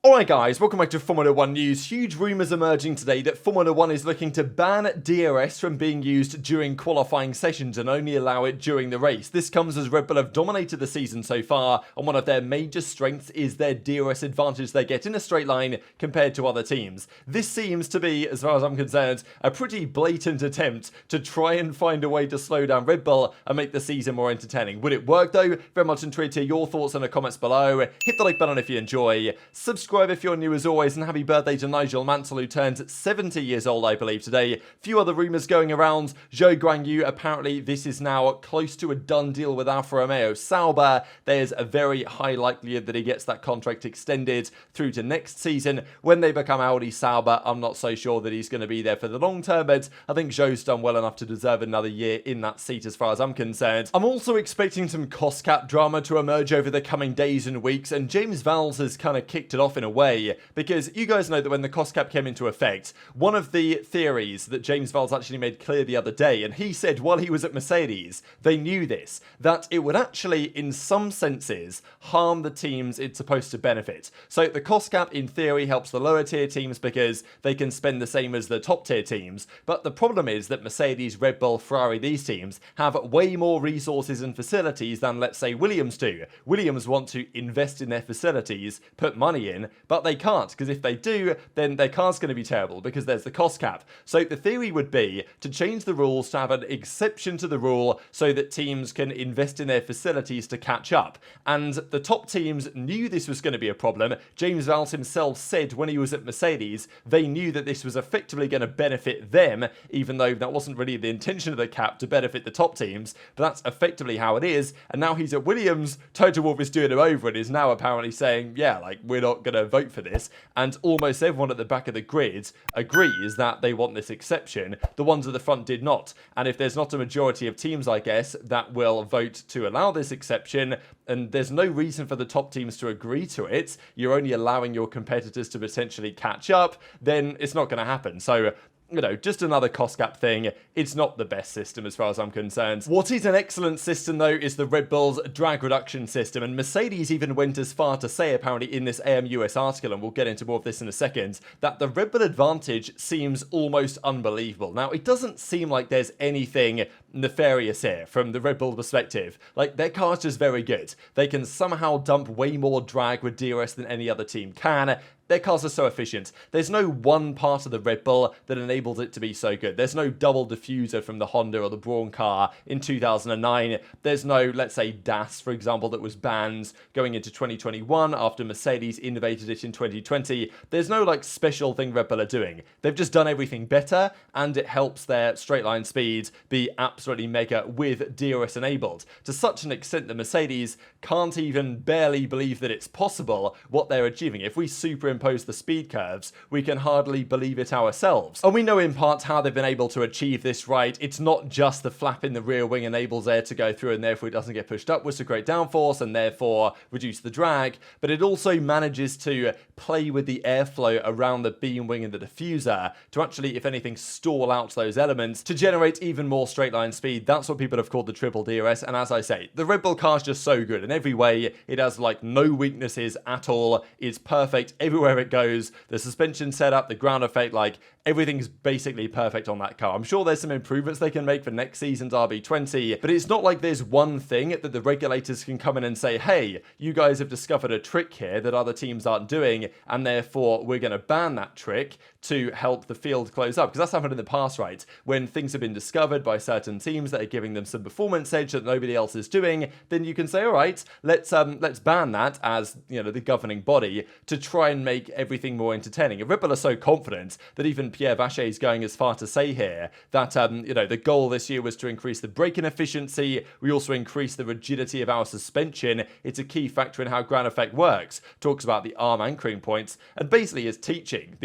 Alright guys, welcome back to Formula 1 news. Huge rumours emerging today that Formula 1 is looking to ban DRS from being used during qualifying sessions and only allow it during the race. This comes as Red Bull have dominated the season so far, and one of their major strengths is their DRS advantage they get in a straight line compared to other teams. This seems to be, as far as I'm concerned, a pretty blatant attempt to try and find a way to slow down Red Bull and make the season more entertaining. Would it work though? Very much intrigued to hear your thoughts in the comments below. Hit the like button if you enjoy. Subscribe if you're new as always, and happy birthday to Nigel Mansell, who turns 70 years old, I believe, today. Few other rumours going around. Zhou Guanyu, apparently this is now close to a done deal with Alfa Romeo Sauber. There's a very high likelihood that he gets that contract extended through to next season. When they become Audi Sauber, I'm not so sure that he's going to be there for the long term, but I think Zhou's done well enough to deserve another year in that seat as far as I'm concerned. I'm also expecting some cost cap drama to emerge over the coming days and weeks, and James Vowles has kind of kicked it off in a way, because you guys know that when the cost cap came into effect, one of the theories that James Vowles actually made clear the other day, and he said while he was at Mercedes, they knew this, that it would actually, in some senses, harm the teams it's supposed to benefit. So the cost cap, in theory, helps the lower tier teams because they can spend the same as the top tier teams, but the problem is that Mercedes, Red Bull, Ferrari, these teams have way more resources and facilities than, let's say, Williams do. Williams want to invest in their facilities, put money in, but they can't, because if they do, then their car's going to be terrible because there's the cost cap. So the theory would be to change the rules to have an exception to the rule so that teams can invest in their facilities to catch up. And the top teams knew this was going to be a problem. James Vowles himself said when he was at Mercedes, they knew that this was effectively going to benefit them, even though that wasn't really the intention of the cap to benefit the top teams, but that's effectively how it is. And now he's at Williams, Toto Wolff is doing him over and is now apparently saying, yeah, like, we're not going to vote for this, and almost everyone at the back of the grid agrees that they want this exception. The ones at the front did not, and if there's not a majority of teams, I guess, that will vote to allow this exception, and there's no reason for the top teams to agree to it, you're only allowing your competitors to potentially catch up, then it's not going to happen. So, you know, just another cost cap thing. It's not the best system as far as I'm concerned. What is an excellent system, though, is the Red Bull's drag reduction system, and Mercedes even went as far to say, apparently, in this AMUS article, and we'll get into more of this in a second, that the Red Bull advantage seems almost unbelievable. Now, it doesn't seem like there's anything nefarious here from the Red Bull perspective. Like, their car's just very good. They can somehow dump way more drag with DRS than any other team can. Their cars are so efficient. There's no one part of the Red Bull that enables it to be so good. There's no double diffuser from the Honda or the Braun car in 2009. There's no, let's say, DAS, for example, that was banned going into 2021 after Mercedes innovated it in 2020. There's no, like, special thing Red Bull are doing. They've just done everything better, and it helps their straight line speed be absolutely mega with DRS enabled, to such an extent that Mercedes can't even barely believe that it's possible what they're achieving. If we superimpose the speed curves, we can hardly believe it ourselves. And we know in part how they've been able to achieve this, right? It's not just the flap in the rear wing enables air to go through and therefore it doesn't get pushed upwards to create downforce and therefore reduce the drag, but it also manages to play with the airflow around the beam wing and the diffuser to actually, if anything, stall out those elements to generate even more straight line speed. That's what people have called the triple DRS, and as I say, the Red Bull car's just so good in every way. It has like no weaknesses at all. It's perfect everywhere it goes. The suspension setup, the ground effect, like everything's basically perfect on that car. I'm sure there's some improvements they can make for next season's RB20, but it's not like there's one thing that the regulators can come in and say, hey, you guys have discovered a trick here that other teams aren't doing, and therefore we're going to ban that trick to help the field close up. Because that's happened in the past, right? When things have been discovered by certain teams that are giving them some performance edge that nobody else is doing, then you can say, all right, let's ban that as, you know, the governing body to try and make everything more entertaining. And Red Bull are so confident that even Pierre Vacher is going as far to say here that, you know, the goal this year was to increase the braking efficiency. We also increase the rigidity of our suspension. It's a key factor in how ground effect works. Talks about the arm anchoring points and basically is teaching.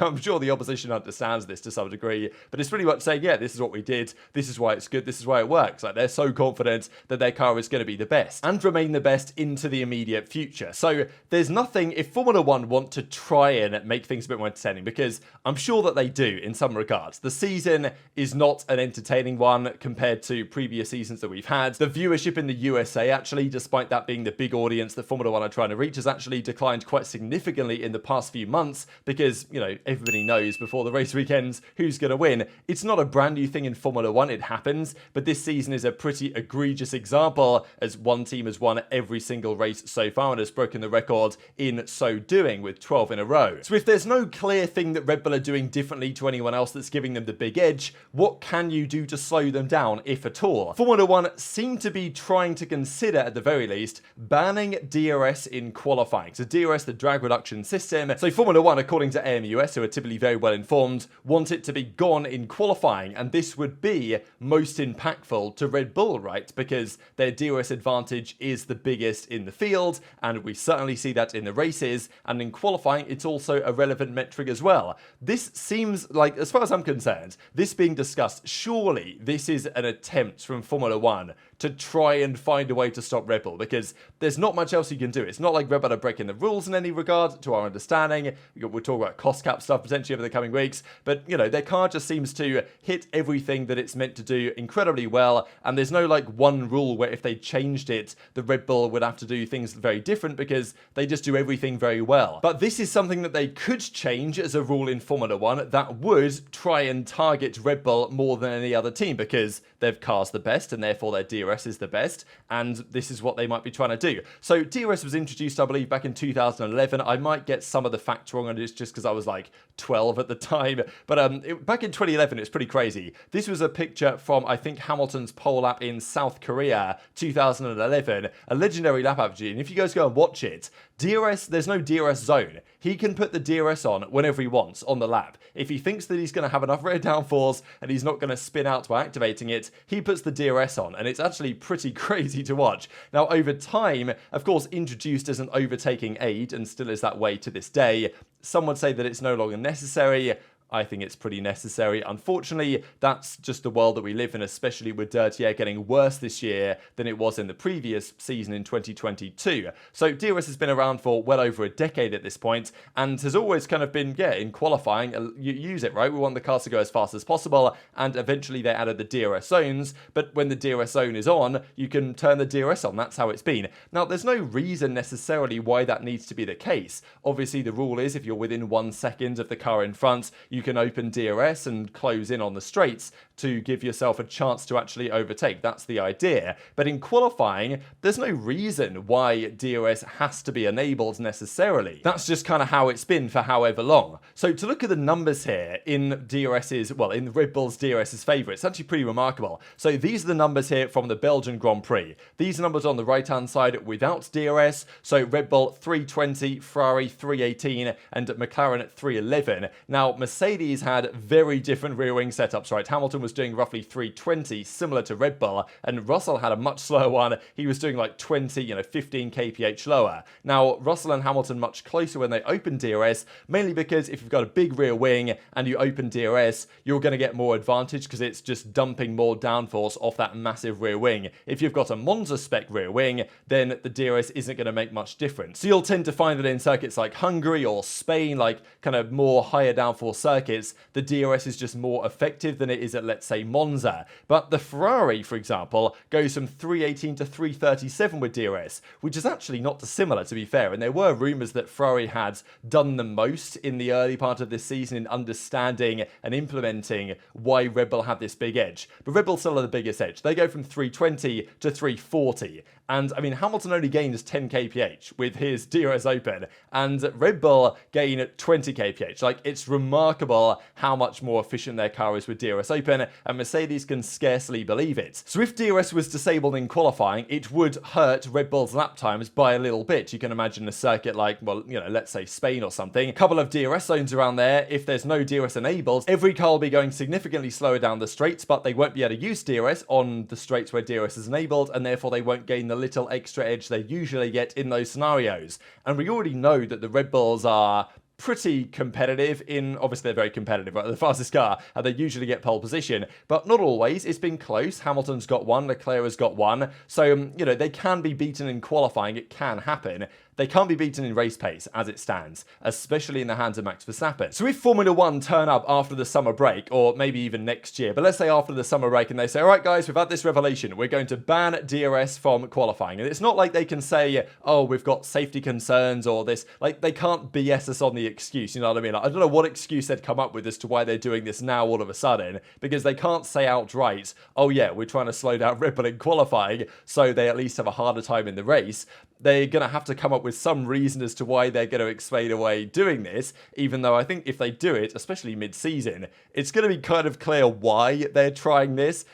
I'm sure the opposition understands this to some degree, but it's pretty much saying, yeah, this is what we did. This is why why it's good, this is why it works. Like, they're so confident that their car is going to be the best and remain the best into the immediate future. So there's nothing, if Formula One want to try and make things a bit more entertaining, because I'm sure that they do in some regards. The season is not an entertaining one compared to previous seasons that we've had. The viewership in the USA, actually, despite that being the big audience that Formula One are trying to reach, has actually declined quite significantly in the past few months because, you know, everybody knows before the race weekends who's going to win. It's not a brand new thing in Formula One, it happens, but this season is a pretty egregious example, as one team has won every single race so far and has broken the record in so doing with 12 in a row. So if there's no clear thing that Red Bull are doing differently to anyone else that's giving them the big edge, what can you do to slow them down, if at all? Formula One seem to be trying to consider, at the very least, banning DRS in qualifying. So DRS, the drag reduction system. So Formula One, according to AMUS, who are typically very well informed, want it to be gone in qualifying, and this would be most impactful to Red Bull, right? Because their DRS advantage is the biggest in the field, and we certainly see that in the races, and in qualifying it's also a relevant metric as well. This seems like, as far as I'm concerned, this being discussed, surely this is an attempt from Formula One to try and find a way to stop Red Bull, because there's not much else you can do. It's not like Red Bull are breaking the rules in any regard, to our understanding. We'll talk about cost cap stuff potentially over the coming weeks, but, you know, their car just seems to hit everything that it's meant to do incredibly well, and there's no, like, one rule where if they changed it, the Red Bull would have to do things very different, because they just do everything very well. But this is something that they could change as a rule in Formula One that would try and target Red Bull more than any other team, because their car's the best, and therefore their DRS is the best, and this is what they might be trying to do. So DRS was introduced, I believe, back in 2011. I might get some of the facts wrong, and it's just because I was like 12 at the time, but back in 2011 it's pretty crazy. This was a picture from, I think, Hamilton's pole lap in South Korea 2011, a legendary lap actually, and if you guys go and watch it, DRS, there's no DRS zone. He can put the DRS on whenever he wants on the lap. If he thinks that he's going to have enough rear downforce and he's not going to spin out by activating it, he puts the DRS on, and it's actually pretty crazy to watch. Now, over time, of course, introduced as an overtaking aid, and still is that way to this day, some would say that it's no longer necessary. I think it's pretty necessary. Unfortunately, that's just the world that we live in, especially with dirty air getting worse this year than it was in the previous season in 2022. So DRS has been around for well over a decade at this point, and has always kind of been, yeah, in qualifying, you use it, right? We want the cars to go as fast as possible, and eventually they added the DRS zones, but when the DRS zone is on, you can turn the DRS on. That's how it's been. Now, there's no reason necessarily why that needs to be the case. Obviously, the rule is if you're within 1 second of the car in front, you can open DRS and close in on the straights to give yourself a chance to actually overtake. That's the idea. But in qualifying, there's no reason why DRS has to be enabled necessarily. That's just kind of how it's been for however long. So to look at the numbers here in DRS's, well, in Red Bull's DRS's favour, it's actually pretty remarkable. So these are the numbers here from the Belgian Grand Prix. These numbers on the right-hand side without DRS. So Red Bull 320, Ferrari 318, and McLaren at 311. Now, Mercedes had very different rear wing setups, right? Hamilton was doing roughly 320, similar to Red Bull, and Russell had a much slower one. He was doing like 20, 15 kph lower. Now, Russell and Hamilton much closer when they opened DRS, mainly because if you've got a big rear wing and you open DRS, you're going to get more advantage because it's just dumping more downforce off that massive rear wing. If you've got a Monza spec rear wing, then the DRS isn't going to make much difference. So you'll tend to find that in circuits like Hungary or Spain, like kind of more higher downforce circuits, the DRS is just more effective than it is at, let's say, Monza. But the Ferrari, for example, goes from 318 to 337 with DRS, which is actually not dissimilar, to be fair. And there were rumours that Ferrari had done the most in the early part of this season in understanding and implementing why Red Bull had this big edge. But Red Bull still had the biggest edge. They go from 320 to 340. And I mean, Hamilton only gains 10 kph with his DRS open, and Red Bull gain 20 kph. Like, it's remarkable how much more efficient their car is with DRS open, and Mercedes can scarcely believe it. So if DRS was disabled in qualifying, it would hurt Red Bull's lap times by a little bit. You can imagine a circuit like, well, let's say Spain or something, a couple of DRS zones around there. If there's no DRS enabled, every car will be going significantly slower down the straights, but they won't be able to use DRS on the straights where DRS is enabled, and therefore they won't gain the little extra edge they usually get in those scenarios. And we already know that the Red Bulls are pretty competitive in, obviously they're very competitive, right? The fastest car, and they usually get pole position, but not always. It's been close. Hamilton's got one, Leclerc has got one. So, you know, they can be beaten in qualifying. It can happen. They can't be beaten in race pace as it stands, especially in the hands of Max Verstappen. So if Formula 1 turn up after the summer break, or maybe even next year, but let's say after the summer break, and they say, all right, guys, we've had this revelation. We're going to ban DRS from qualifying. And it's not like they can say, oh, we've got safety concerns or this. Like, they can't BS us on the excuse, you know what I mean? Like, I don't know what excuse they'd come up with as to why they're doing this now all of a sudden, because they can't say outright, oh yeah, we're trying to slow down Red Bull in qualifying, so they at least have a harder time in the race. They're going to have to come up with some reason as to why they're going to explain away doing this, even though I think if they do it, especially mid-season, it's going to be kind of clear why they're trying this.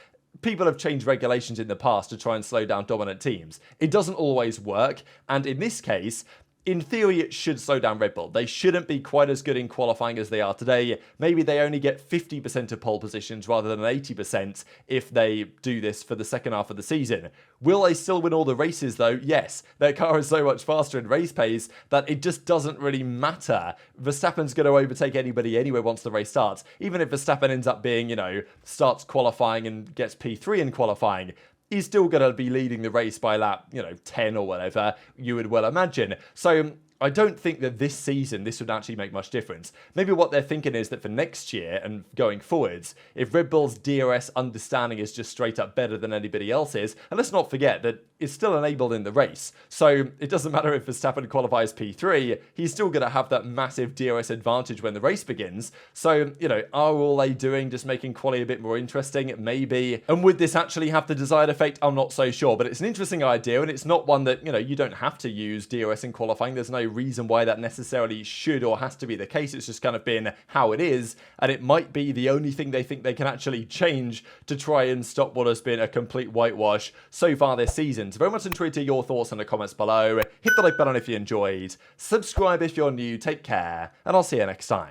People have changed regulations in the past to try and slow down dominant teams. It doesn't always work, and in this case, in theory, it should slow down Red Bull. They shouldn't be quite as good in qualifying as they are today. Maybe they only get 50% of pole positions rather than 80% if they do this for the second half of the season. Will they still win all the races, though? Yes. Their car is so much faster in race pace that it just doesn't really matter. Verstappen's going to overtake anybody anyway once the race starts. Even if Verstappen ends up being, you know, starts qualifying and gets P3 in qualifying, he's still going to be leading the race by lap, you know, 10 or whatever, you would well imagine. So I don't think that this season this would actually make much difference. Maybe what they're thinking is that for next year and going forwards, if Red Bull's DRS understanding is just straight up better than anybody else's, and let's not forget that it's still enabled in the race. So it doesn't matter if Verstappen qualifies P3, he's still going to have that massive DRS advantage when the race begins. So, you know, are all they doing just making quali a bit more interesting? Maybe. And would this actually have the desired effect? I'm not so sure, but it's an interesting idea, and it's not one that, you know, you don't have to use DRS in qualifying. There's no reason why that necessarily should or has to be the case. It's just kind of been how it is, and it might be the only thing they think they can actually change to try and stop what has been a complete whitewash so far this season. So very much intrigued to your thoughts in the comments below. Hit the like button if you enjoyed, subscribe if you're new, take care, and I'll see you next time.